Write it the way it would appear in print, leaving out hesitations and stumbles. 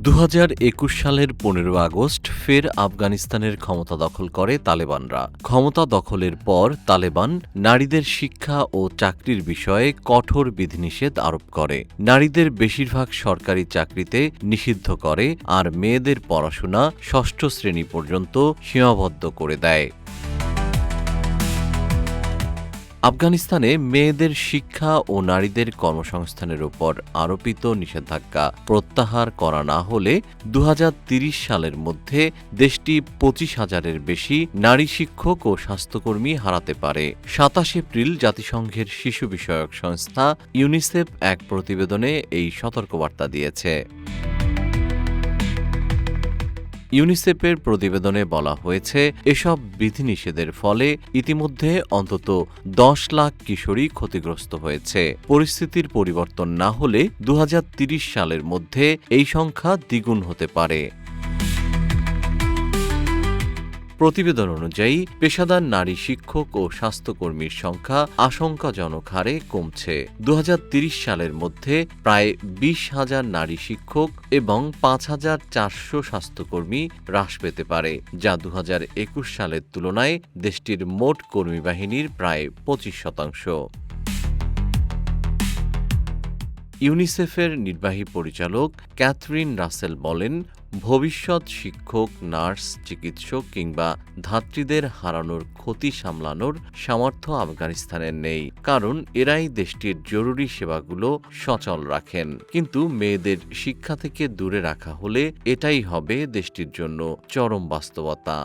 ২০২১ সালের ১৫ আগস্ট ফের আফগানিস্তানের ক্ষমতা দখল করে তালেবানরা। ক্ষমতা দখলের পর তালেবান নারীদের শিক্ষা ও চাকরির বিষয়ে কঠোর বিধিনিষেধ আরোপ করে। নারীদের বেশিরভাগ সরকারি চাকরিতে নিষিদ্ধ করে আর মেয়েদের পড়াশোনা ষষ্ঠ শ্রেণী পর্যন্ত সীমাবদ্ধ করে দেয়। আফগানিস্তানে মেয়েদের শিক্ষা ও নারীদের কর্মসংস্থানের উপর আরোপিত নিষেধাজ্ঞা প্রত্যাহার করা না হলে ২০৩০ সালের মধ্যে দেশটি ২৫,০০০-এর বেশি নারী শিক্ষক ও স্বাস্থ্যকর্মী হারাতে পারে। ২৭ এপ্রিল জাতিসংঘের শিশু বিষয়ক সংস্থা ইউনিসেফ এক প্রতিবেদনে এই সতর্কবার্তা দিয়েছে। ইউনিসেফের প্রতিবেদনে বলা হয়েছে, এসব বিধিনিষেধের ফলে ইতিমধ্যে অন্তত ১০ লাখ কিশোরী ক্ষতিগ্রস্ত হয়েছে। পরিস্থিতির পরিবর্তন না হলে ২০৩০ সালের মধ্যে এই সংখ্যা দ্বিগুণ হতে পারে। প্রতিবেদন অনুযায়ী পেশাদার নারী শিক্ষক ও স্বাস্থ্যকর্মীর সংখ্যা আশঙ্কাজনক হারে কমছে। ২০৩০ সালের মধ্যে প্রায় ২০,০০০ নারী শিক্ষক এবং ৫,৪০০ স্বাস্থ্যকর্মী হ্রাস পেতে পারে, যা ২০২১ সালের তুলনায় দেশটির মোট কর্মী বাহিনীর প্রায় ২৫%। ইউনিসেফের নির্বাহী পরিচালক ক্যাথরিন রাসেল বলেন, ভবিষ্যৎ শিক্ষক, নার্স, চিকিৎসক কিংবা ধাত্রীদের হারানোর ক্ষতি সামলানোর সামর্থ্য আফগানিস্তানের নেই, কারণ এরাই দেশটির জরুরি সেবাগুলো সচল রাখেন। কিন্তু মেয়েদের শিক্ষা থেকে দূরে রাখা হলে এটাই হবে দেশটির জন্য চরম বাস্তবতা।